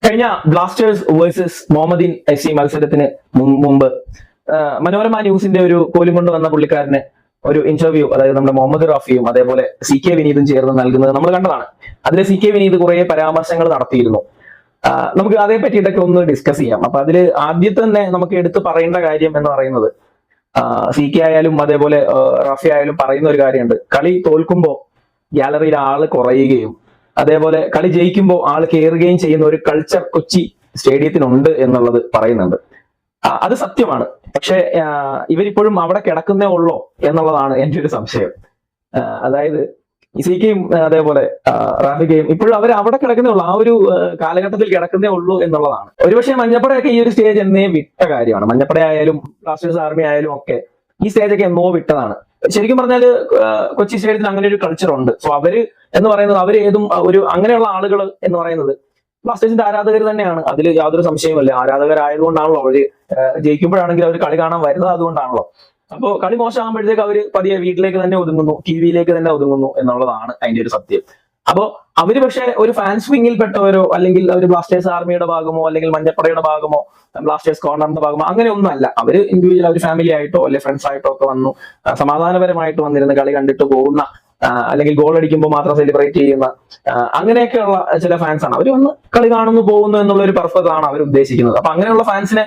കഴിഞ്ഞ Blasters versus Mohammedan FC മത്സരത്തിന് മുമ്പ് മനോരമ ന്യൂസിന്റെ ഒരു കോലും കൊണ്ട് വന്ന പുള്ളിക്കാരന് ഒരു ഇന്റർവ്യൂ, അതായത് നമ്മുടെ മുഹമ്മദ് റാഫിയും അതേപോലെ CK വിനീതും ചേർന്ന് നൽകുന്നത് നമ്മൾ കണ്ടതാണ്. അതിൽ CK വിനീത് കുറെ പരാമർശങ്ങൾ നടത്തിയിരുന്നു. നമുക്ക് അതേ പറ്റിയിട്ടൊക്കെ ഒന്ന് ഡിസ്കസ് ചെയ്യാം. അപ്പൊ അതിൽ ആദ്യത്തെ തന്നെ നമുക്ക് എടുത്തു പറയേണ്ട കാര്യം എന്ന് പറയുന്നത്, CK ആയാലും അതേപോലെ റാഫി ആയാലും പറയുന്ന ഒരു കാര്യമുണ്ട്. കളി തോൽക്കുമ്പോൾ ഗ്യാലറിയിൽ ആള് കുറയുകയും അതേപോലെ കളി ജയിക്കുമ്പോൾ ആള് കയറുകയും ചെയ്യുന്ന ഒരു കൾച്ചർ കൊച്ചി സ്റ്റേഡിയത്തിനുണ്ട് എന്നുള്ളത് പറയുന്നുണ്ട്. അത് സത്യമാണ്. പക്ഷെ ഇവരിപ്പോഴും അവിടെ കിടക്കുന്നേ ഉള്ളോ എന്നുള്ളതാണ് എന്റെ ഒരു സംശയം. അതായത് CKയും അതേപോലെ റാഫിക്കയും ഇപ്പോഴും അവർ അവിടെ കിടക്കുന്നേ ഉള്ളൂ, ആ ഒരു കാലഘട്ടത്തിൽ കിടക്കുന്നേ ഉള്ളൂ എന്നുള്ളതാണ്. ഒരുപക്ഷെ മഞ്ഞപ്പടയൊക്കെ ഈ ഒരു സ്റ്റേജ് എന്നേ വിട്ട കാര്യമാണ്. മഞ്ഞപ്പട ആയാലും ബ്ലാസ്റ്റേഴ്സ് ആർമി ആയാലും ഒക്കെ ഈ സ്റ്റേജൊക്കെ എന്നോ വിട്ടതാണ്. ശരിക്കും പറഞ്ഞാല് കൊച്ചി സ്റ്റേഡിയത്തിൽ അങ്ങനെ ഒരു കൾച്ചർ ഉണ്ട്. സോ അവര് എന്ന് പറയുന്നത്, അവര് ഏതും ഒരു അങ്ങനെയുള്ള ആളുകൾ എന്ന് പറയുന്നത് ബ്ലാസ്റ്റേഴ്സിന്റെ ആരാധകർ തന്നെയാണ്. അതിൽ യാതൊരു സംശയവുമില്ല. ആരാധകരായതുകൊണ്ടാണല്ലോ അവര് ജയിക്കുമ്പോഴാണെങ്കിൽ അവർ കളി കാണാൻ വരുന്നത് അതുകൊണ്ടാണല്ലോ. അപ്പോൾ കളി മോശമാകുമ്പോഴത്തേക്ക് അവര് പതിയെ വീട്ടിലേക്ക് തന്നെ ഒതുങ്ങുന്നു, TVയിലേക്ക് തന്നെ ഒതുങ്ങുന്നു എന്നുള്ളതാണ് അതിന്റെ ഒരു സത്യം. അപ്പോ അവര് പക്ഷെ ഒരു ഫാൻസ് വിങ്ങിൽപ്പെട്ടവരോ അല്ലെങ്കിൽ ഒരു ബ്ലാസ്റ്റേഴ്സ് ആർമിയുടെ ഭാഗമോ അല്ലെങ്കിൽ മഞ്ഞപ്പടയുടെ ഭാഗമോ ബ്ലാസ്റ്റേഴ്സ് കോർണറിന്റെ ഭാഗമോ അങ്ങനെയൊന്നും അല്ല. അവര് ഇൻഡിവിജ്വൽ, അവർ ഫാമിലി ആയിട്ടോ അല്ലെങ്കിൽ ഫ്രണ്ട്സ് ആയിട്ടോ ഒക്കെ വന്നു സമാധാനപരമായിട്ട് വന്നിരുന്ന് കളി കണ്ടിട്ട് പോകുന്ന, അല്ലെങ്കിൽ ഗോൾ അടിക്കുമ്പോൾ മാത്രം സെലിബ്രേറ്റ് ചെയ്യുന്ന അങ്ങനെയൊക്കെയുള്ള ചില ഫാൻസ് ആണ്. അവർ വന്ന് കളി കാണുന്നു പോകുന്നു എന്നുള്ള ഒരു പർപ്പസ് ആണ് അവർ ഉദ്ദേശിക്കുന്നത്. അപ്പൊ അങ്ങനെയുള്ള ഫാൻസിനെ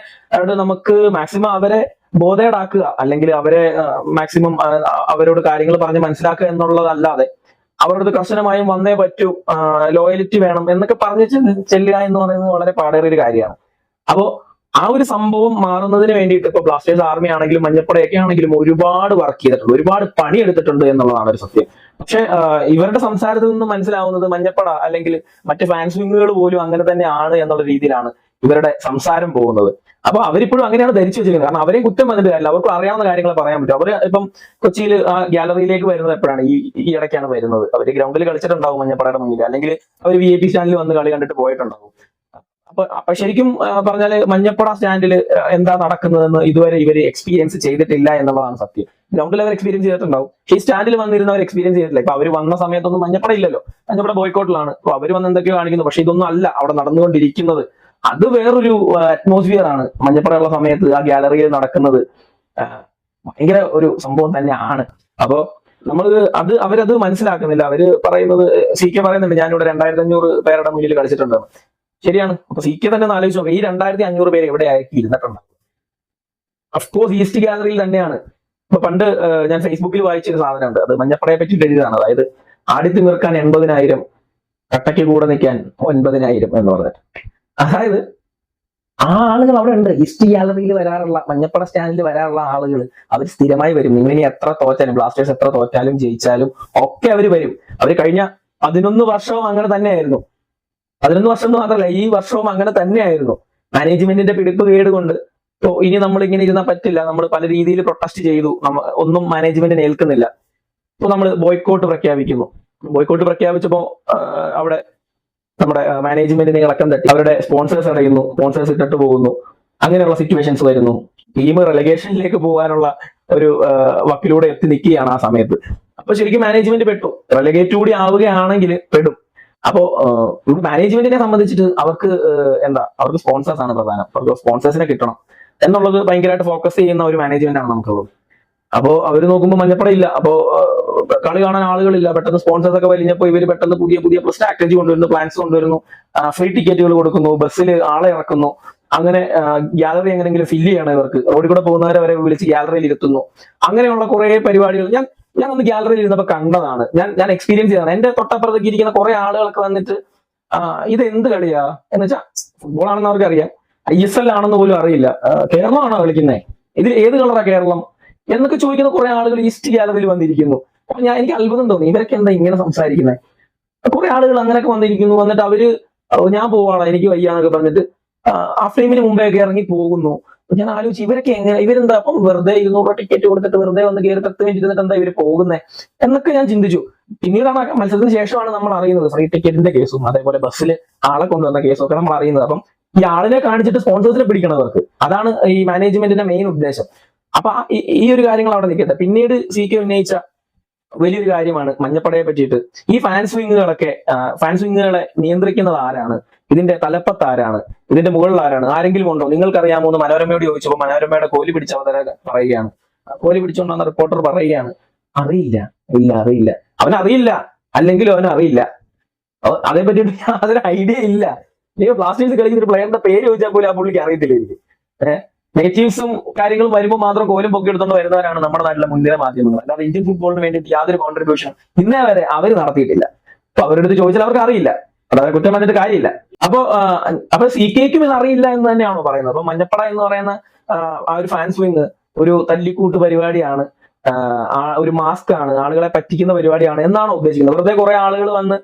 നമുക്ക് മാക്സിമം അവരെ ബോധേഡാക്കുക, അല്ലെങ്കിൽ അവരെ മാക്സിമം അവരോട് കാര്യങ്ങൾ പറഞ്ഞ് മനസ്സിലാക്കുക എന്നുള്ളതല്ലാതെ അവരോട് കർശനമായും വന്നേ പറ്റൂ, ലോയലിറ്റി വേണം എന്നൊക്കെ പറഞ്ഞ് ചെല്ലുക എന്ന് പറയുന്നത് വളരെ പാടേറിയ ഒരു കാര്യമാണ്. അപ്പോ ആ ഒരു സംഭവം മാറുന്നതിന് വേണ്ടിയിട്ട് ഇപ്പൊ ബ്ലാസ്റ്റേഴ്സ് ആർമി ആണെങ്കിലും മഞ്ഞപ്പടയൊക്കെ ആണെങ്കിലും ഒരുപാട് വർക്ക് ചെയ്തിട്ടുണ്ട്, ഒരുപാട് പണിയെടുത്തിട്ടുണ്ട് എന്നുള്ളതാണ് ഒരു സത്യം. പക്ഷെ ഇവരുടെ സംസാരത്തിൽ നിന്ന് മനസ്സിലാവുന്നത് മഞ്ഞപ്പട അല്ലെങ്കിൽ മറ്റ് ഫാൻസ് വിങ്ങുകൾ പോലും അങ്ങനെ തന്നെ ആണ് എന്നുള്ള രീതിയിലാണ് ഇവരുടെ സംസാരം പോകുന്നത്. അപ്പൊ അവരിപ്പോഴും അങ്ങനെയാണ് ധരിച്ചു വെച്ചിരിക്കുന്നത്. കാരണം അവരെയും കുറ്റം വന്നിട്ട് കാര്യമില്ല, അവർക്ക് അറിയാവുന്ന കാര്യങ്ങൾ പറയാൻ പറ്റും. അവര് ഇപ്പം കൊച്ചിയിൽ ആ ഗ്യാലറിയിലേക്ക് വരുന്നത് എപ്പോഴാണ്? ഈ ഇടയ്ക്കാണ് വരുന്നത്. അവര് ഗ്രൗണ്ടിൽ കളിച്ചിട്ടുണ്ടാവും മഞ്ഞപ്പടയുടെ മുന്നിൽ, അല്ലെങ്കിൽ അവർ VIP സ്റ്റാൻഡിൽ വന്ന് കളി കണ്ടിട്ട് പോയിട്ടുണ്ടാവും. അപ്പൊ ശരിക്കും പറഞ്ഞാല് മഞ്ഞപ്പട സ്റ്റാൻഡിൽ എന്താ നടക്കുന്നതെന്ന് ഇതുവരെ ഇവര് എക്സ്പീരിയൻസ് ചെയ്തിട്ടില്ല എന്നുള്ളതാണ് സത്യം. ഗ്രൗണ്ടിൽ അവർ എക്സ്പീരിയൻസ് ചെയ്തിട്ടുണ്ടാവും, ഈ സ്റ്റാൻഡിൽ വന്നിരുന്ന അവർ എക്സ്പീരിയൻസ് ചെയ്തിട്ടില്ല. ഇപ്പൊ അവര് വന്ന സമയത്തൊന്നും മഞ്ഞപ്പട ഇല്ലല്ലോ, മഞ്ഞപ്പട ബോയ്ക്കോട്ടിലാണ്. അപ്പൊ അവര് വന്ന് എന്തൊക്കെയോ കാണിക്കുന്നു, പക്ഷെ ഇതൊന്നും അല്ല അവിടെ നടന്നുകൊണ്ടിരിക്കുന്നത്. അത് വേറൊരു അറ്റ്മോസ്ഫിയർ ആണ് മഞ്ഞപ്പടയുള്ള സമയത്ത് ആ ഗ്യാലറിയിൽ നടക്കുന്നത്. ഭയങ്കര ഒരു സംഭവം തന്നെയാണ്. അപ്പോ നമ്മൾ അവരത് മനസ്സിലാക്കുന്നില്ല. അവര് പറയുന്നത്, CK പറയുന്നുണ്ട് ഞാനിവിടെ 2500 പേരുടെ മുന്നിൽ കളിച്ചിട്ടുണ്ടെന്ന്. ശരിയാണ്. അപ്പൊ CK തന്നെ ഒന്ന് ആലോചിച്ച് നോക്കാം, ഈ 2500 പേര് എവിടെ ആയിരിക്കും ഇരുന്നിട്ടുണ്ട്? അഫ്കോഴ്സ് ഈസ്റ്റ് ഗ്യാലറിയിൽ തന്നെയാണ്. ഇപ്പൊ പണ്ട് ഞാൻ ഫേസ്ബുക്കിൽ വായിച്ചൊരു സാധനമുണ്ട്, അത് മഞ്ഞപ്പടയെ പറ്റി എഴുതിയതാണ്. അതായത് ആടിത്തിമിർക്കാൻ 80,000, കട്ടയ്ക്ക് കൂടെ നിൽക്കാൻ 9,000 എന്ന് പറഞ്ഞിട്ട്. അതായത് ആ ആളുകൾ അവിടെ ഉണ്ട്. ഈസ്റ്റ് ഗ്യാലറിയിൽ വരാറുള്ള, മഞ്ഞപ്പട സ്റ്റാൻഡിൽ വരാറുള്ള ആളുകൾ അവർ സ്ഥിരമായി വരും. നിങ്ങളിനി എത്ര തോറ്റാലും, ബ്ലാസ്റ്റേഴ്സ് എത്ര തോറ്റാലും ജയിച്ചാലും ഒക്കെ അവർ വരും. അവർ കഴിഞ്ഞ 11 വർഷവും അങ്ങനെ തന്നെയായിരുന്നു. 11 വർഷം എന്ന് മാത്രമല്ല, ഈ വർഷവും അങ്ങനെ തന്നെയായിരുന്നു. മാനേജ്മെന്റിന്റെ പിടിപ്പ് കേട് കൊണ്ട് ഇനി നമ്മൾ ഇങ്ങനെ ഇരുന്നാൽ പറ്റില്ല, നമ്മൾ പല രീതിയിൽ പ്രൊട്ടസ്റ്റ് ചെയ്തു, ഒന്നും മാനേജ്മെന്റിന് ഏൽക്കുന്നില്ല. ഇപ്പൊ നമ്മൾ ബോയ്ക്കോട്ട് പ്രഖ്യാപിക്കുന്നു. ബോയ്ക്കോട്ട് പ്രഖ്യാപിച്ചപ്പോ അവിടെ നമ്മുടെ മാനേജ്മെന്റിനെ ഇളക്കം തട്ടി, അവരുടെ സ്പോൺസേഴ്സ് അടയുന്നു, സ്പോൺസേഴ്സ് ഇട്ടിട്ട് പോകുന്നു, അങ്ങനെയുള്ള സിറ്റുവേഷൻസ് വരുന്നു. ടീം റെലഗേഷനിലേക്ക് പോകാനുള്ള ഒരു വക്കിലൂടെ എത്തി നിൽക്കുകയാണ് ആ സമയത്ത്. അപ്പൊ ശരിക്കും മാനേജ്മെന്റ് പെട്ടു. റെലഗേറ്റ് കൂടി ആവുകയാണെങ്കിൽ പെടും. അപ്പോ മാനേജ്മെന്റിനെ സംബന്ധിച്ചിട്ട് അവർക്ക് അവർക്ക് സ്പോൺസേഴ്സ് ആണ് പ്രധാനം. അവർക്ക് സ്പോൺസേഴ്സിനെ കിട്ടണം എന്നുള്ളത് ഭയങ്കരമായിട്ട് ഫോക്കസ് ചെയ്യുന്ന ഒരു മാനേജ്മെന്റ് ആണ് നമുക്കുള്ളത്. അപ്പോ അവര് നോക്കുമ്പോൾ മഞ്ഞപ്പട ഇല്ല, അപ്പോ കളി കാണാൻ ആളുകളില്ല. പെട്ടെന്ന് സ്പോൺസേഴ്സ് ഒക്കെ വലിഞ്ഞപ്പോൾ ഇവര് പെട്ടെന്ന് പുതിയ പുതിയ സ്ട്രാറ്റജി കൊണ്ടുവരുന്നു, പ്ലാൻസ് കൊണ്ടുവരുന്നു, ഫ്രീ ടിക്കറ്റുകൾ കൊടുക്കുന്നു, ബസ്സിൽ ആളെ ഇറക്കുന്നു. അങ്ങനെ ഗ്യാലറി എങ്ങനെയെങ്കിലും ഫില്ല് ചെയ്യണം ഇവർക്ക്. റോഡിൽ കൂടെ പോകുന്നവരെ വരെ വിളിച്ച് ഗ്യാലറിയിൽ ഇരുത്തുന്നു. അങ്ങനെയുള്ള കുറെ പരിപാടികൾ ഞാൻ ഒന്ന് ഗ്യാലറിയിൽ ഇരുന്നപ്പോൾ കണ്ടതാണ്, ഞാൻ എക്സ്പീരിയൻസ് ചെയ്തതാണ്. എന്റെ തൊട്ടപ്പുറത്തേക്ക് ഇരിക്കുന്ന കുറെ ആളുകൾക്ക് വന്നിട്ട് ഇത് എന്ത് കളിയാ എന്ന് വെച്ചാൽ, ഫുട്ബോൾ ആണെന്ന് അവർക്ക് അറിയാം, ISL ആണെന്ന് പോലും അറിയില്ല, കേരളമാണോ കളിക്കുന്നത്, ഇതിൽ ഏത് കളറാ കേരളം എന്നൊക്കെ ചോദിക്കുന്ന കുറെ ആളുകൾ ഈസ്റ്റ് ഗ്യാലറിയിൽ വന്നിരിക്കുന്നു. അപ്പൊ എനിക്ക് അത്ഭുതം തോന്നി, ഇവരൊക്കെ എന്താ ഇങ്ങനെ സംസാരിക്കുന്നത്? കുറെ ആളുകൾ അങ്ങനെയൊക്കെ വന്നിരിക്കുന്നു. വന്നിട്ട് അവര് ഞാൻ പോവാണ്, എനിക്ക് വയ്യാന്നൊക്കെ പറഞ്ഞിട്ട് ഹാഫ് ടൈമിന് മുമ്പേ ഒക്കെ ഇറങ്ങി പോകുന്നു. ഞാൻ ആലോചിച്ചു, ഇവരൊക്കെ എങ്ങനെ, ഇവരെന്താ അപ്പം വെറുതെ 200 ടിക്കറ്റ് കൊടുത്തിട്ട് വെറുതെ വന്ന് കയറി 10 മിനിറ്റ് ഇരുന്നിട്ട് എന്താ ഇവര് പോകുന്നത് എന്നൊക്കെ ഞാൻ ചിന്തിച്ചു. പിന്നീടാണ് മത്സരത്തിന് ശേഷമാണ് നമ്മൾ അറിയുന്നത് ഫ്രീ ടിക്കറ്റിന്റെ കേസും അതേപോലെ ബസ്സിൽ ആളെ കൊണ്ടുവന്ന കേസും ഒക്കെ നമ്മൾ അറിയുന്നത്. അപ്പം ഈ ആളിനെ കാണിച്ചിട്ട് സ്പോൺസേഴ്സിനെ പിടിക്കണവർക്ക്, അതാണ് ഈ മാനേജ്മെന്റിന്റെ മെയിൻ ഉദ്ദേശം. അപ്പൊ ഈ ഒരു കാര്യങ്ങൾ അവിടെ നിൽക്കട്ടെ. പിന്നീട് CK ഉന്നയിച്ച വലിയൊരു കാര്യമാണ് മഞ്ഞപ്പടയെ പറ്റിയിട്ട്. ഈ ഫാൻസ് വിങ്ങുകളെ നിയന്ത്രിക്കുന്നത് ആരാണ്, ഇതിന്റെ തലപ്പത്ത് ആരാണ്, ഇതിന്റെ മുകളിൽ ആരാണ്, ആരെങ്കിലും ഉണ്ടോ, നിങ്ങൾക്കറിയാമോ എന്ന് മനോരമയോട് ചോദിച്ചപ്പോൾ മനോരമയുടെ കോലി പിടിച്ച അവതാരക പറയുകയാണ്, കോലി പിടിച്ചുകൊണ്ടാണ് റിപ്പോർട്ടർ പറയുകയാണ്, അറിയില്ല, അറിയില്ല, അവനറിയില്ല, അല്ലെങ്കിലും അവനറിയില്ല, അതേ പറ്റിയിട്ട് യാതൊരു ഐഡിയ ഇല്ല. നിങ്ങൾ ബ്ലാസ്റ്റേഴ്സ് കളിക്കുന്ന ഒരു പ്ലെയറിന്റെ പേര് ചോദിച്ചാൽ പോലും ആ പുള്ളിക്ക് അറിയത്തില്ല എനിക്ക്. നെഗറ്റീവ്സും കാര്യങ്ങളും വരുമ്പോൾ മാത്രം കോലും പൊക്കി എടുത്തുകൊണ്ട് വരുന്നവരാണ് നമ്മുടെ നാട്ടിലെ മുൻനിര മാധ്യമങ്ങൾ. അല്ലാതെ ഇന്ത്യൻ ഫുട്ബോളിന് വേണ്ടിയിട്ട് യാതൊരു കോൺട്രിബ്യൂഷൻ ഇന്നേ വരെ അവർ നടത്തിയിട്ടില്ല. അപ്പൊ അവരുടെ അടുത്ത് ചോദിച്ചാൽ അവർക്ക് അറിയില്ല, അതായത് കുറ്റം പറഞ്ഞിട്ട് കാര്യമില്ല. അപ്പൊ CKക്കും ഇത് അറിയില്ല എന്ന് തന്നെയാണോ പറയുന്നത്? അപ്പൊ മഞ്ഞപ്പട എന്ന് പറയുന്ന ആ ഒരു ഫാൻസ് വിങ് ഒരു തല്ലിക്കൂട്ട് പരിപാടിയാണ്, ഒരു മാസ്ക് ആണ്, ആളുകളെ പറ്റിക്കുന്ന പരിപാടിയാണ് എന്നാണോ ഉദ്ദേശിക്കുന്നത്? വെറുതെ കുറെ ആളുകൾ വന്ന്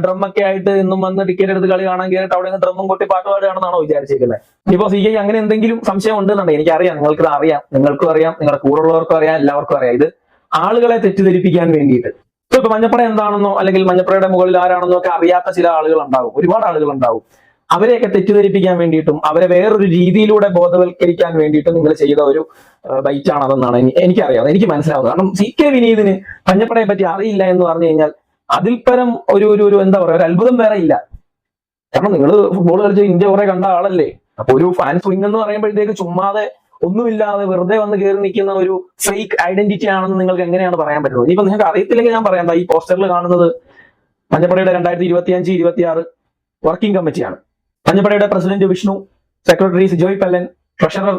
ഡ്രമ്മൊക്കെ ആയിട്ട് ഇന്നും വന്ന് ടിക്കറ്റ് എടുത്ത് കളി കാണാൻ കയറിയിട്ട് അവിടെ നിന്ന് ഡ്രമ്മും കൊട്ടി പാട്ട് പാടുകയാണെന്നാണോ വിചാരിച്ചിരിക്കുന്നത്? ഇനിയിപ്പോ CK അങ്ങനെ എന്തെങ്കിലും സംശയം ഉണ്ടെന്നുണ്ടെങ്കിൽ എനിക്കറിയാം, നിങ്ങൾക്കിത് അറിയാം, നിങ്ങൾക്കും അറിയാം, നിങ്ങളുടെ കൂടെയുള്ളവർക്കും അറിയാം, എല്ലാവർക്കും അറിയാം. ഇത് ആളുകളെ തെറ്റിദ്ധരിപ്പിക്കാൻ വേണ്ടിയിട്ട്. ഇപ്പൊ മഞ്ഞപ്പട എന്താണെന്നോ അല്ലെങ്കിൽ മഞ്ഞപ്പടയുടെ മുകളിൽ ആരാണെന്നോ ഒക്കെ അറിയാത്ത ചില ആളുകൾ ഉണ്ടാവും, ഒരുപാട് ആളുകൾ ഉണ്ടാവും. അവരെയൊക്കെ തെറ്റിദ്ധരിപ്പിക്കാൻ വേണ്ടിയിട്ടും അവരെ വേറൊരു രീതിയിലൂടെ ബോധവൽക്കരിക്കാൻ വേണ്ടിയിട്ടും നിങ്ങൾ ചെയ്ത ഒരു ബൈറ്റ് ആണതെന്നാണ് എനിക്കറിയാം, എനിക്ക് മനസ്സിലാവുന്നത്. കാരണം CK വിനീതിന് മഞ്ഞപ്പടയെ പറ്റി അറിയില്ല എന്ന് പറഞ്ഞു കഴിഞ്ഞാൽ അതിൽ പരം ഒരു എന്താ പറയുക, ഒരു അത്ഭുതം വേറെ ഇല്ല. കാരണം നിങ്ങൾ ഫുട്ബോൾ കളിച്ച് ഇന്ത്യ കുറെ കണ്ട ആളല്ലേ. അപ്പൊ ഒരു ഫാൻസ് വിങ് എന്ന് പറയുമ്പോഴത്തേക്ക് ചുമ്മാതെ ഒന്നുമില്ലാതെ വെറുതെ വന്ന് കയറി നിൽക്കുന്ന ഒരു ഫേക്ക് ഐഡന്റിറ്റി ആണെന്ന് നിങ്ങൾക്ക് എങ്ങനെയാണ് പറയാൻ പറ്റുന്നത്? ഇനിയിപ്പോ നിങ്ങൾക്ക് അറിയത്തില്ലെങ്കിൽ ഞാൻ പറയാം, ഈ പോസ്റ്ററിൽ കാണുന്നത് മഞ്ഞപ്പടയുടെ 2025-26 വർക്കിംഗ് കമ്മിറ്റിയാണ്. മഞ്ഞപ്പടയുടെ president Vishnu, secretary Sijoy Pallan, treasurer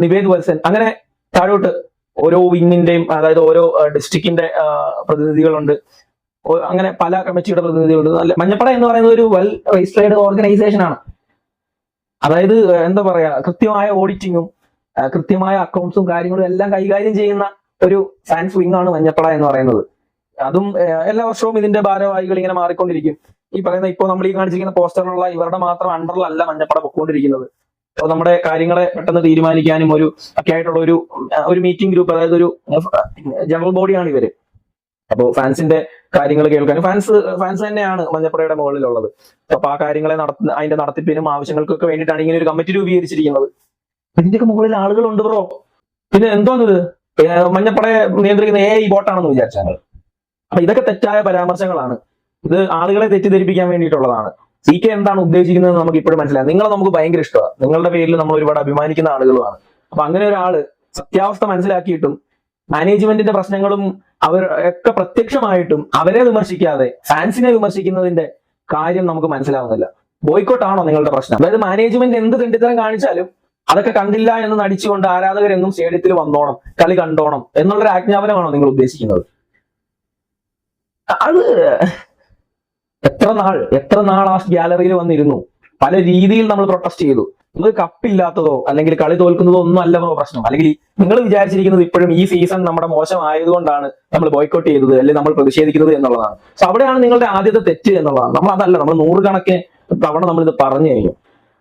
Nived Valsan, അങ്ങനെ താഴോട്ട് ഓരോ വിങ്ങിന്റെയും, അതായത് ഓരോ ഡിസ്ട്രിക്റ്റിന്റെ പ്രതിനിധികളുണ്ട്, അങ്ങനെ പല കമ്മിറ്റിയുടെ പ്രതിനിധികളുണ്ട്. നല്ല മഞ്ഞപ്പട എന്ന് പറയുന്നത് ഒരു വെൽ രജിസ്റ്റേർഡ് ഓർഗനൈസേഷൻ ആണ്. അതായത് എന്താ പറയാ, കൃത്യമായ ഓഡിറ്റിങ്ങും കൃത്യമായ അക്കൗണ്ട്സും കാര്യങ്ങളും എല്ലാം കൈകാര്യം ചെയ്യുന്ന ഒരു ഫാൻസ് വിങ് ആണ് മഞ്ഞപ്പട എന്ന് പറയുന്നത്. അതും എല്ലാ വർഷവും ഇതിന്റെ ഭാരവാഹികൾ ഇങ്ങനെ മാറിക്കൊണ്ടിരിക്കും. ഈ പറയുന്ന ഇപ്പോൾ നമ്മൾ ഈ കാണിച്ചിരിക്കുന്ന പോസ്റ്ററിലുള്ള ഇവരുടെ മാത്രം അണ്ടറിലല്ല മഞ്ഞപ്പട പൊക്കോണ്ടിരിക്കുന്നത്. അപ്പോൾ നമ്മുടെ കാര്യങ്ങളെ പെട്ടെന്ന് തീരുമാനിക്കാനും ഒക്കെ ആയിട്ടുള്ള ഒരു മീറ്റിംഗ് ഗ്രൂപ്പ്, അതായത് ഒരു ജനറൽ ബോഡിയാണ് ഇവര്. അപ്പോൾ ഫാൻസിന്റെ കാര്യങ്ങൾ കേൾക്കാനും ഫാൻസ് തന്നെയാണ് മഞ്ഞപ്പടയുടെ മുകളിലുള്ളത്. അപ്പൊ ആ കാര്യങ്ങളെ അതിന്റെ നടത്തിപ്പിനും ആവശ്യങ്ങൾക്കൊക്കെ വേണ്ടിയിട്ടാണ് ഇങ്ങനെ ഒരു കമ്മിറ്റി രൂപീകരിച്ചിരിക്കുന്നത്. ഇതിന്റെയൊക്കെ മുകളിൽ ആളുകളുണ്ട് ബ്രോ. പിന്നെ എന്തോന്നത് മഞ്ഞപ്പടയെ നിയന്ത്രിക്കുന്ന AI ബോട്ടാണെന്ന് വിചാരിച്ചാൽ. അപ്പൊ ഇതൊക്കെ തെറ്റായ പരാമർശങ്ങളാണ്. ഇത് ആളുകളെ തെറ്റിദ്ധരിപ്പിക്കാൻ വേണ്ടിയിട്ടുള്ളതാണ്. CK എന്താണ് ഉദ്ദേശിക്കുന്നത് നമുക്ക് ഇപ്പോഴും മനസ്സിലായി. നിങ്ങളെ നമുക്ക് ഭയങ്കര ഇഷ്ടമാണ്, നിങ്ങളുടെ പേരിൽ നമ്മൾ ഒരുപാട് അഭിമാനിക്കുന്ന ആളുകളുമാണ്. അപ്പൊ അങ്ങനെ ഒരാള് സത്യാവസ്ഥ മനസ്സിലാക്കിയിട്ടും മാനേജ്മെന്റിന്റെ പ്രശ്നങ്ങളും അവർ ഒക്കെ പ്രത്യക്ഷമായിട്ടും അവരെ വിമർശിക്കാതെ ഫാൻസിനെ വിമർശിക്കുന്നതിന്റെ കാര്യം നമുക്ക് മനസ്സിലാവുന്നില്ല. ബോയ്ക്കോട്ടാണോ നിങ്ങളുടെ പ്രശ്നം? അതായത് മാനേജ്മെന്റ് എന്ത് തെണ്ടിത്തരം കാണിച്ചാലും അതൊക്കെ കണ്ടില്ല എന്ന് നടിച്ചുകൊണ്ട് ആരാധകരെന്നും സ്റ്റേഡിയത്തിൽ വന്നോണം, കളി കണ്ടോണം എന്നുള്ളൊരു ആജ്ഞാപനമാണോ നിങ്ങൾ ഉദ്ദേശിക്കുന്നത്? അത് എത്ര നാൾ ആ ഗ്യാലറിയിൽ വന്നിരുന്നു, പല രീതിയിൽ നമ്മൾ പ്രൊട്ടസ്റ്റ് ചെയ്തു. ഇത് കപ്പില്ലാത്തതോ അല്ലെങ്കിൽ കളി തോൽക്കുന്നതോ ഒന്നും അല്ല പ്രശ്നം. അല്ലെങ്കിൽ നിങ്ങൾ വിചാരിച്ചിരിക്കുന്നത് ഇപ്പോഴും ഈ സീസൺ നമ്മുടെ മോശമായതുകൊണ്ടാണ് നമ്മൾ ബോയ്ക്കോട്ട് ചെയ്തത് അല്ലെങ്കിൽ നമ്മൾ പ്രതിഷേധിക്കുന്നത് എന്നുള്ളതാണ്. സോ അവിടെയാണ് നിങ്ങളുടെ ആദ്യത്തെ തെറ്റ് എന്നുള്ളതാണ്. നമ്മൾ അതല്ല, നമ്മൾ 100 കണക്കിന് തവണ നമ്മൾ ഇത് പറഞ്ഞു കഴിഞ്ഞു.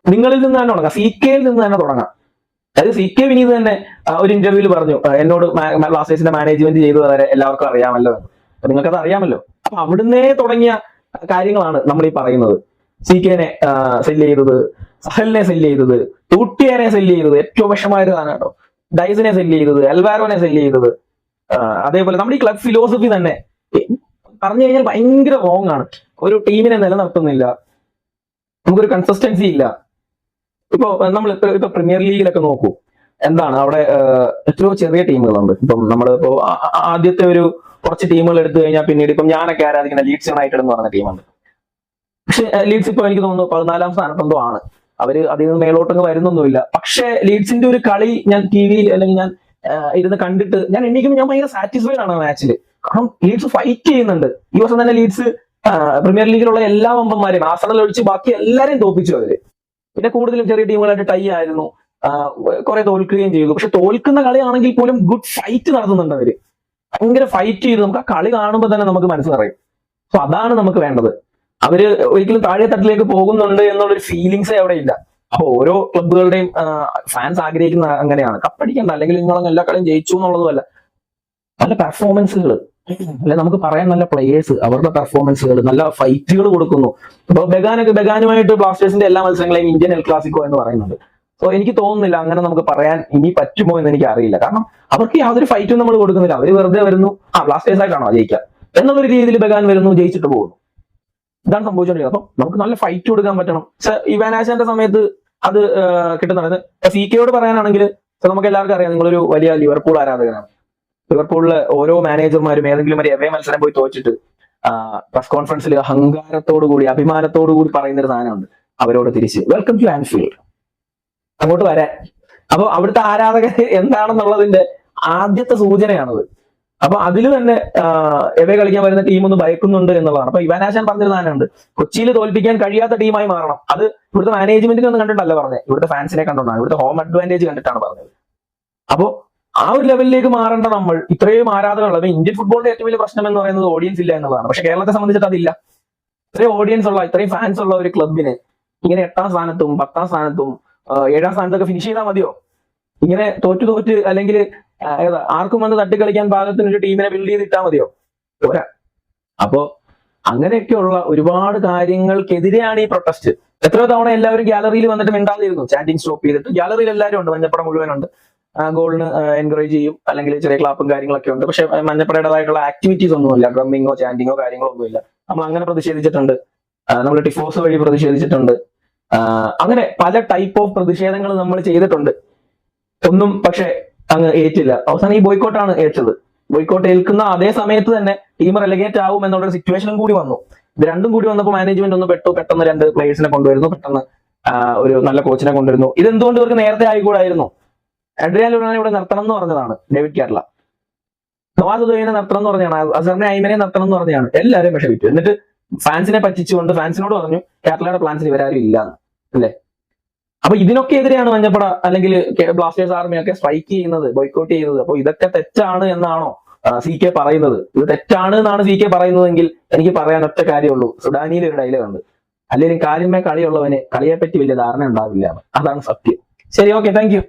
നിങ്ങളിൽ നിന്ന് തന്നെ തുടങ്ങാം, CKയിൽ നിന്ന് തന്നെ തുടങ്ങാം. അതായത് CK വിനീത് തന്നെ ഒരു ഇന്റർവ്യൂവിൽ പറഞ്ഞു, എന്നോട് ബ്ലാസ്റ്റേഴ്സിന്റെ മാനേജ്മെന്റ് ചെയ്തത് വരെ എല്ലാവർക്കും അറിയാമല്ലോ, നിങ്ങൾക്കത് അറിയാമല്ലോ. അപ്പൊ അവിടുന്നേ തുടങ്ങിയ കാര്യങ്ങളാണ് നമ്മൾ ഈ പറയുന്നത്. CKനെ സെല്ല് ചെയ്തത്, സഹലിനെ സെല്ല് ചെയ്തത്, ടൂട്ടിയനെ സെല്ല് ചെയ്തത്, ഏറ്റവും വിഷമായൊരു സാധനം. ഡൈസിനെ സെല്ല് ചെയ്തത്, അൽവാരോനെ സെല്ല് ചെയ്തത്. അതേപോലെ നമ്മുടെ ഈ ക്ലബ് ഫിലോസഫി തന്നെ പറഞ്ഞു കഴിഞ്ഞാൽ ഭയങ്കര റോങ് ആണ്. ഒരു ടീമിനെ നിലനിർത്തുന്നില്ല, നമുക്കൊരു കൺസിസ്റ്റൻസി ഇല്ല. ഇപ്പൊ നമ്മൾ ഇപ്പൊ പ്രീമിയർ ലീഗിലൊക്കെ നോക്കൂ, എന്താണ് അവിടെ എത്രയോ ചെറിയ ടീമുകളുണ്ട്. ഇപ്പം നമ്മളിപ്പോ ആദ്യത്തെ കുറച്ച് ടീമുകൾ എടുത്തു കഴിഞ്ഞാൽ പിന്നീട് ഇപ്പം ഞാനൊക്കെ ആരാധിക്കുന്ന ലീഡ്സ് യുണൈറ്റഡ് എന്ന് പറഞ്ഞ ടീമുണ്ട്. പക്ഷെ ലീഡ്സ് ഇപ്പൊ എനിക്ക് തോന്നുന്നു 14ാം സ്ഥാനത്തെന്തോ ആണ്. അവര് അതിൽ നിന്ന് മേലോട്ടൊന്നും വരുന്നൊന്നുമില്ല. പക്ഷെ ലീഡ്സിന്റെ ഒരു കളി ഞാൻ TV അല്ലെങ്കിൽ ഞാൻ ഇരുന്ന് കണ്ടിട്ട് ഞാൻ എണ്ണിക്കുമ്പോൾ ഞാൻ ഭയങ്കര സാറ്റിസ്ഫൈഡ് ആണ് മാച്ചിൽ. കാരണം ലീഡ്സ് ഫൈറ്റ് ചെയ്യുന്നുണ്ട്. ഈ വർഷം തന്നെ ലീഡ്സ് പ്രീമിയർ ലീഗിലുള്ള എല്ലാ വമ്പന്മാരെയും, ആർസണൽ ഒഴിച്ച് ബാക്കി എല്ലാരെയും തോൽപ്പിച്ചു അവര്. പിന്നെ കൂടുതലും ചെറിയ ടീമുകളായിട്ട് ടൈ ആയിരുന്നു, കുറെ തോൽക്കുകയും ചെയ്തു. പക്ഷെ തോൽക്കുന്ന കളിയാണെങ്കിൽ പോലും ഗുഡ് ഫൈറ്റ് നടത്തുന്നുണ്ട് അവര്. ഭയങ്കര ഫൈറ്റ് ചെയ്ത് നമുക്ക് ആ കളി കാണുമ്പോൾ തന്നെ നമുക്ക് മനസ്സ് നിറയും. സോ അതാണ് നമുക്ക് വേണ്ടത്. അവര് ഒരിക്കലും താഴെ തട്ടിലേക്ക് പോകുന്നുണ്ട് എന്നുള്ളൊരു ഫീലിങ്സേ അവിടെ ഇല്ല. അപ്പൊ ഓരോ ക്ലബുകളുടെയും ഫാൻസ് ആഗ്രഹിക്കുന്ന അങ്ങനെയാണ്, കപ്പടിക്കണ്ട അല്ലെങ്കിൽ നിങ്ങളങ്ങ് എല്ലാ കളിയും ജയിച്ചു എന്നുള്ളതുമല്ല, നല്ല പെർഫോമൻസുകൾ, അല്ലെ നമുക്ക് പറയാൻ നല്ല പ്ലേയേഴ്സ്, അവരുടെ പെർഫോമൻസുകൾ, നല്ല ഫൈറ്റുകൾ കൊടുക്കുന്നു. ഇപ്പൊ ബെഗാനുമായിട്ട് ബ്ലാസ്റ്റേഴ്സിന്റെ എല്ലാ മത്സരങ്ങളെയും ഇന്ത്യൻ എൽ ക്ലാസിക്കോ എന്ന് പറയുന്നുണ്ട്. സോ എനിക്ക് തോന്നുന്നില്ല അങ്ങനെ നമുക്ക് പറയാൻ ഇനി പറ്റുമോ എന്ന് എനിക്ക് അറിയില്ല. കാരണം അവർക്ക് യാതൊരു ഫൈറ്റും നമ്മൾ കൊടുക്കുന്നില്ല. അവർ വെറുതെ വരുന്നു, ബ്ലാസ്റ്റേഴ്സ് ആയിട്ടാണോ ജയിക്കുക എന്നുള്ളൊരു രീതിയിൽ ബഗാൻ വരുന്നു, ജയിച്ചിട്ട് പോകുന്നു. ഇതാണ് സംഭവിച്ചുകൊണ്ടിരിക്കുന്നത്. അപ്പൊ നമുക്ക് നല്ല ഫൈറ്റ് കൊടുക്കാൻ പറ്റണം. ഇവാനാശന്റെ സമയത്ത് അത് കിട്ടുന്നുണ്ട്. CK പറയാനാണെങ്കിൽ നമുക്ക് എല്ലാവർക്കും അറിയാം, നിങ്ങളൊരു വലിയ ലിവർപൂൾ ആരാധകനാണ്. ലിവർപൂളിലെ ഓരോ മാനേജർമാരും ഏതെങ്കിലും ഒരു എവേ മത്സരം പോയി തോറ്റിട്ട് പ്രസ് കോൺഫറൻസിൽ അഹങ്കാരത്തോടു കൂടി, അഭിമാനത്തോടു കൂടി പറയുന്ന ഒരു സാധനമുണ്ട് അവരോട് തിരിച്ച്, വെൽക്കം ടു ആൻഫീൽഡ്, അങ്ങോട്ട് വരാൻ. അപ്പൊ അവിടുത്തെ ആരാധകർ എന്താണെന്നുള്ളതിന്റെ ആദ്യത്തെ സൂചനയാണത്. അപ്പൊ അതിൽ തന്നെ എവേ കളിക്കാൻ വരുന്ന ടീം ഒന്ന് ഭയക്കുന്നുണ്ട് എന്നുള്ളതാണ്. അപ്പൊ ഇവാനാശാൻ പറഞ്ഞൊരു സാധനമുണ്ട്, കൊച്ചിയിൽ തോൽപ്പിക്കാൻ കഴിയാത്ത ടീമായി മാറണം. അത് ഇവിടുത്തെ മാനേജ്മെന്റിനെ ഒന്നും കണ്ടിട്ടല്ല പറഞ്ഞത്, ഇവിടുത്തെ ഫാൻസിനെ കണ്ടുകൊണ്ടാണ്, ഇവിടുത്തെ ഹോം അഡ്വാൻറ്റേജ് കണ്ടിട്ടാണ് പറഞ്ഞത്. അപ്പോ ആ ഒരു ലെവലിലേക്ക് മാറേണ്ട നമ്മൾ, ഇത്രയും ആരാധകരുള്ള ഇന്ത്യൻ ഫുട്ബോളിന്റെ ഏറ്റവും വലിയ പ്രശ്നം എന്ന് പറയുന്നത് ഓഡിയൻസ് ഇല്ല എന്നുള്ളതാണ്. പക്ഷെ കേരളത്തെ സംബന്ധിച്ചിട്ട് അതില്ല. ഇത്രയും ഓഡിയൻസ് ഉള്ള, ഇത്രയും ഫാൻസ് ഉള്ള ഒരു ക്ലബിന് ഇങ്ങനെ 8ാം സ്ഥാനത്തും 10ാം സ്ഥാനത്തും 7ാം സ്ഥാനത്തൊക്കെ ഫിനിഷ് ചെയ്താൽ മതിയോ? ഇങ്ങനെ തോറ്റ് അല്ലെങ്കിൽ ആർക്കും വന്ന് തട്ടിക്കളിക്കാൻ പാകത്തിന് ഒരു ടീമിനെ ബിൽഡ് ചെയ്തിട്ടാൽ മതിയോ? പോരാ. അപ്പോ അങ്ങനെയൊക്കെയുള്ള ഒരുപാട് കാര്യങ്ങൾക്കെതിരെയാണ് ഈ പ്രൊട്ടസ്റ്റ്. എത്രയോ തവണ എല്ലാവരും ഗാലറിയിൽ വന്നിട്ട് മിണ്ടാതിരുന്നു, ചാറ്റിംഗ് സ്റ്റോപ്പ് ചെയ്തിട്ട്. ഗാലറിയിൽ എല്ലാവരും ഉണ്ട്, മഞ്ഞപ്പട മുഴുവനുണ്ട്, ഗോളിന് എൻകറേജ് ചെയ്യും, അല്ലെങ്കിൽ ചെറിയ ക്ലാപ്പും കാര്യങ്ങളൊക്കെ ഉണ്ട്. പക്ഷെ മഞ്ഞപ്പടയുടേതായിട്ടുള്ള ആക്ടിവിറ്റീസ് ഒന്നുമില്ല, ഡ്രമ്മിങ്ങോ ചാൻഡിങ്ങോ കാര്യങ്ങളോ ഒന്നുമില്ല. നമ്മൾ അങ്ങനെ പ്രതിഷേധിച്ചിട്ടുണ്ട്, നമ്മൾ ടിഫോസ് വഴി പ്രതിഷേധിച്ചിട്ടുണ്ട്. അങ്ങനെ പല ടൈപ്പ് ഓഫ് പ്രതിഷേധങ്ങൾ നമ്മൾ ചെയ്തിട്ടുണ്ട്. ഒന്നും പക്ഷെ അങ്ങ് ഏറ്റില്ല. അവസാനം ഈ ബോയ്ക്കോട്ടാണ് ഏറ്റത്. ബോയ്ക്കോട്ട് ഏൽക്കുന്ന അതേ സമയത്ത് തന്നെ ടീം റെലഗേറ്റ് ആവും എന്നുള്ളൊരു സിറ്റുവേഷനും കൂടി വന്നു. ഇത് രണ്ടും കൂടി വന്നപ്പോൾ മാനേജ്മെന്റ് ഒന്ന് പെട്ടെന്ന് 2 പ്ലേയേഴ്സിനെ കൊണ്ടുവരുന്നു, പെട്ടെന്ന് ഒരു നല്ല കോച്ചിനെ കൊണ്ടുവരുന്നു. ഇതെന്തുകൊണ്ട് ഇവർക്ക് നേരത്തെ ആയിക്കൂടായിരുന്നു? അഡ്രിയാൻ ലുനാനെ ഇവിടെ നിർത്തണം എന്ന് പറഞ്ഞതാണ് ഡേവിഡ് കാർല. നവാസ് ഉദയനെ നിർത്തണം എന്ന് പറഞ്ഞാണ്, അസറിനെ ഐമനെ നിർത്തണം എന്ന് പറഞ്ഞാണ്. എല്ലാവരും പക്ഷെ വിറ്റു. എന്നിട്ട് ഫാൻസിനെ പറ്റിച്ചുകൊണ്ട് ഫാൻസിനോട് പറഞ്ഞു കാർലയുടെ പ്ലാൻസിൽ ഇവരാരും ഇല്ലാന്ന്, അല്ലേ? അപ്പൊ ഇതിനൊക്കെ എതിരെയാണ് മഞ്ഞപ്പട അല്ലെങ്കിൽ ബ്ലാസ്റ്റേഴ്സ് ആർമിയൊക്കെ സ്ട്രൈക്ക് ചെയ്യുന്നത്, ബോയ്ക്കോട്ട് ചെയ്യുന്നത്. അപ്പൊ ഇതൊക്കെ തെറ്റാണ് എന്നാണോ CK പറയുന്നത്? ഇത് തെറ്റാണ് എന്നാണ് CK പറയുന്നതെങ്കിൽ എനിക്ക് പറയാൻ ഒറ്റ കാര്യമുള്ളൂ, സുഡാനിയിൽ ഒരു ഡയലോഗ് ഉണ്ട്, അല്ലെങ്കിൽ കാലിന്മേ കളിയുള്ളവന് കളിയെപ്പറ്റി വലിയ ധാരണ ഉണ്ടാവില്ല. അതാണ് സത്യം. ശരി, ഓക്കെ, താങ്ക് യു.